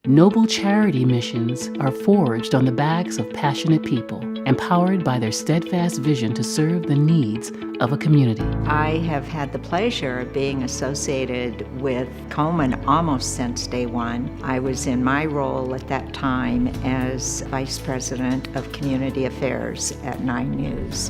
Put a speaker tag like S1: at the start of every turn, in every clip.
S1: Noble charity missions are forged on the backs of passionate people, empowered by their steadfast vision to serve the needs of a community.
S2: I have had the pleasure of being associated with Komen almost since day one. I was in my role at that time as Vice President of Community Affairs at 9 News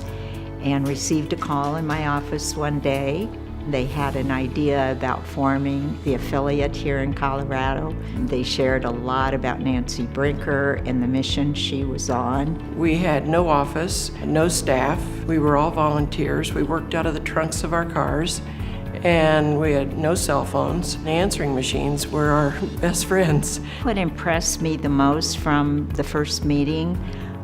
S2: and received a call in my office one day. They had an idea about forming the affiliate here in Colorado. They shared a lot about Nancy Brinker and the mission she was on.
S3: We had no office, no staff. We were all volunteers. We worked out of the trunks of our cars, and we had no cell phones. The answering machines were our best friends.
S2: What impressed me the most from the first meeting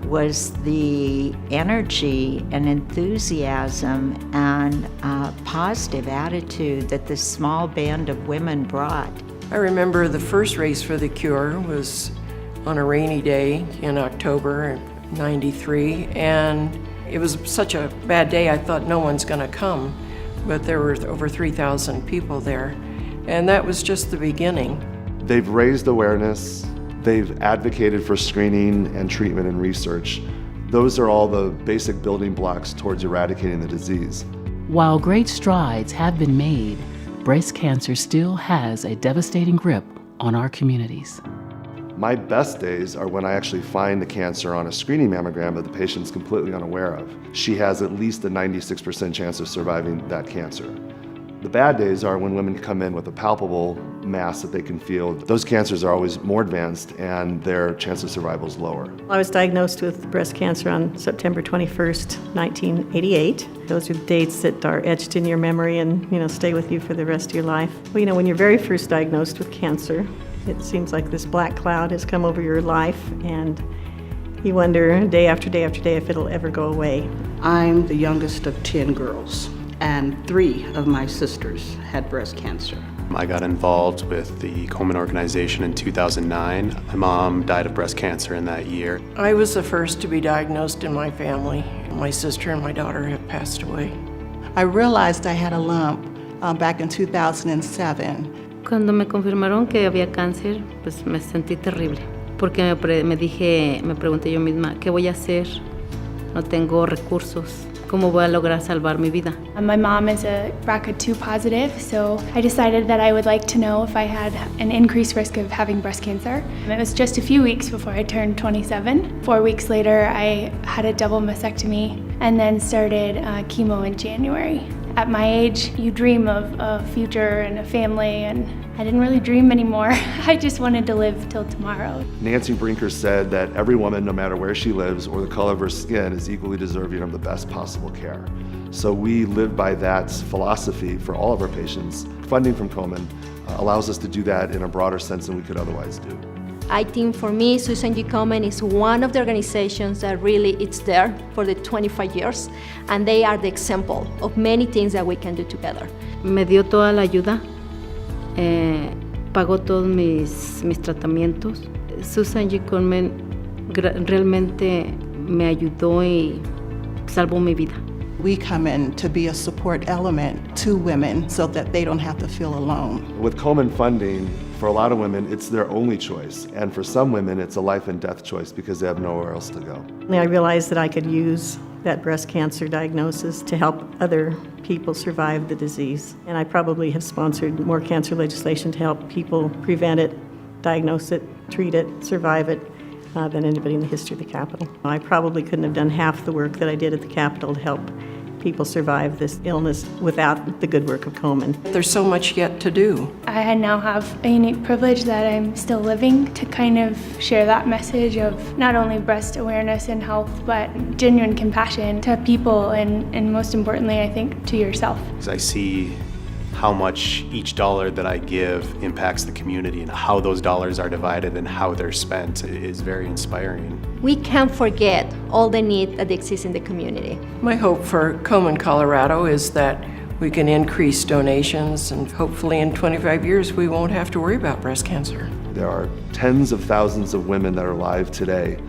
S2: was the energy and enthusiasm and positive attitude that this small band of women brought.
S3: I remember the first Race for the Cure was on a rainy day in October of '93, and it was such a bad day I thought no one's gonna come, but there were over 3,000 people there, and that was just the beginning.
S4: They've raised awareness. They've advocated for screening and treatment and research. Those are all the basic building blocks towards eradicating the disease.
S1: While great strides have been made, breast cancer still has a devastating grip on our communities.
S4: My best days are when I actually find the cancer on a screening mammogram that the patient's completely unaware of. She has at least a 96% chance of surviving that cancer. The bad days are when women come in with a palpable mass that they can feel. Those cancers are always more advanced and their chance of survival is lower.
S5: I was diagnosed with breast cancer on September 21st, 1988. Those are dates that are etched in your memory and, stay with you for the rest of your life. Well, when you're very first diagnosed with cancer, it seems like this black cloud has come over your life, and you wonder day after day after day if it'll ever go away.
S6: I'm the youngest of 10 girls, and 3 of my sisters had breast cancer.
S7: I got involved with the Komen organization in 2009. My mom died of breast cancer in that year.
S3: I was the first to be diagnosed in my family. My sister and my daughter have passed away.
S8: I realized I had a lump back in 2007.
S9: Cuando me confirmaron que había cáncer, pues me sentí terrible, porque me pregunté yo misma, ¿qué voy a hacer? No tengo recursos. ¿Cómo voy a lograr salvar mi vida?
S10: My mom is a BRCA2 positive, so I decided that I would like to know if I had an increased risk of having breast cancer. It was just a few weeks before I turned 27. 4 weeks later, I had a double mastectomy and then started chemo in January. At my age, you dream of a future and a family, and I didn't really dream anymore. I just wanted to live till tomorrow.
S4: Nancy Brinker said that every woman, no matter where she lives or the color of her skin, is equally deserving of the best possible care. So we live by that philosophy for all of our patients. Funding from Komen allows us to do that in a broader sense than we could otherwise do.
S11: I think for me, Susan G. Komen is one of the organizations that really it's there for the 25 years, and they are the example of many things that we can do together.
S9: Me dio toda la ayuda, pagó todos mis tratamientos. Susan G. Komen realmente me ayudó y salvó mi vida.
S8: We come in to be a support element to women so that they don't have to feel alone.
S4: With Komen funding, for a lot of women, it's their only choice. And for some women, it's a life and death choice because they have nowhere else to go.
S5: I realized that I could use that breast cancer diagnosis to help other people survive the disease. And I probably have sponsored more cancer legislation to help people prevent it, diagnose it, treat it, survive it, than anybody in the history of the Capitol. I probably couldn't have done half the work that I did at the Capitol to help people survive this illness without the good work of Komen.
S3: There's so much yet to do.
S10: I now have a unique privilege that I'm still living to kind of share that message of not only breast awareness and health, but genuine compassion to people and most importantly, I think, to yourself.
S7: I see how much each dollar that I give impacts the community, and how those dollars are divided and how they're spent is very inspiring.
S11: We can't forget all the need that exists in the community.
S3: My hope for Komen, Colorado is that we can increase donations, and hopefully in 25 years we won't have to worry about breast cancer.
S4: There are tens of thousands of women that are alive today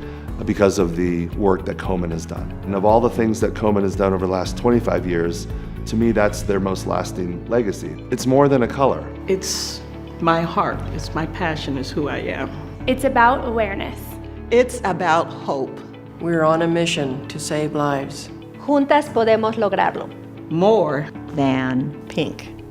S4: because of the work that Komen has done. And of all the things that Komen has done over the last 25 years, to me, that's their most lasting legacy. It's more than a color.
S6: It's my heart, it's my passion, is who I am.
S10: It's about awareness.
S8: It's about hope.
S3: We're on a mission to save lives.
S11: Juntas podemos lograrlo.
S8: More
S2: Than
S5: Pink.